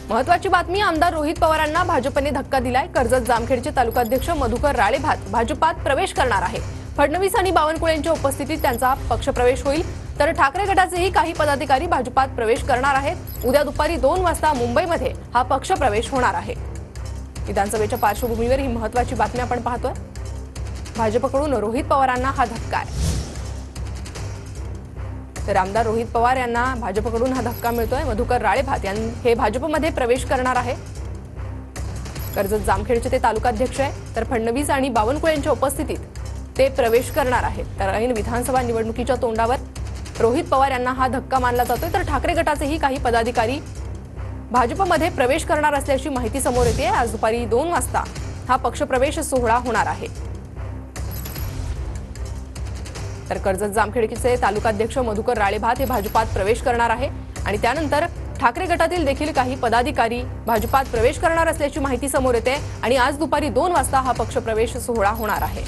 महत्वाची बातमी, आमदार रोहित पवारांना भाजपने धक्का दिलाय। कर्जत जामखेडचे तालुकाध्यक्ष मधुकर राळेभात भाजपात प्रवेश करणार आहे। फडणवीस आणि बावनकुळेंच्या उपस्थितीत त्यांचा पक्षप्रवेश होईल, तर ठाकरे गटाचेही काही पदाधिकारी भाजपात प्रवेश करणार आहेत। उद्या दुपारी 2 वाजता मुंबईमध्ये हा पक्षप्रवेश होणार आहे। विधानसभेच्या पार्श्वभूमीवर ही महत्वाची बातमी आपण पाहतोय। भाजपकडून रोहित पवारांना हा धक्का आहे। तर आमदार रोहित पवार यांना भाजपकडून हा धक्का मिळतोय। मधुकर राळेभात हे भाजपमध्ये प्रवेश करणार आहे। कर्जत जामखेडचे ते तालुकाध्यक्ष आहे, तर फडणवीस आणि बावनकुळेंच्या उपस्थितीत ते प्रवेश करणार आहेत। तर ऐन विधानसभा निवडणुकीच्या तोंडावर रोहित पवार यांना हा धक्का मानला जातोय, तर ठाकरे गटाचेही काही पदाधिकारी भाजपमध्ये प्रवेश करणार असल्याची माहिती समोर येते। आज दुपारी 2 वाजता हा पक्षप्रवेश सोहळा होणार आहे। तर कर्जत जामखेडचे तालुकाध्यक्ष मधुकर राळेभात हे भाजपात प्रवेश करणार आहे आणि त्यानंतर ठाकरे गटातील देखील काही पदाधिकारी भाजपात प्रवेश करणार असल्याची माहिती समोर येते आणि आज दुपारी 2 वाजता हा पक्षप्रवेश सोहळा होणार आहे।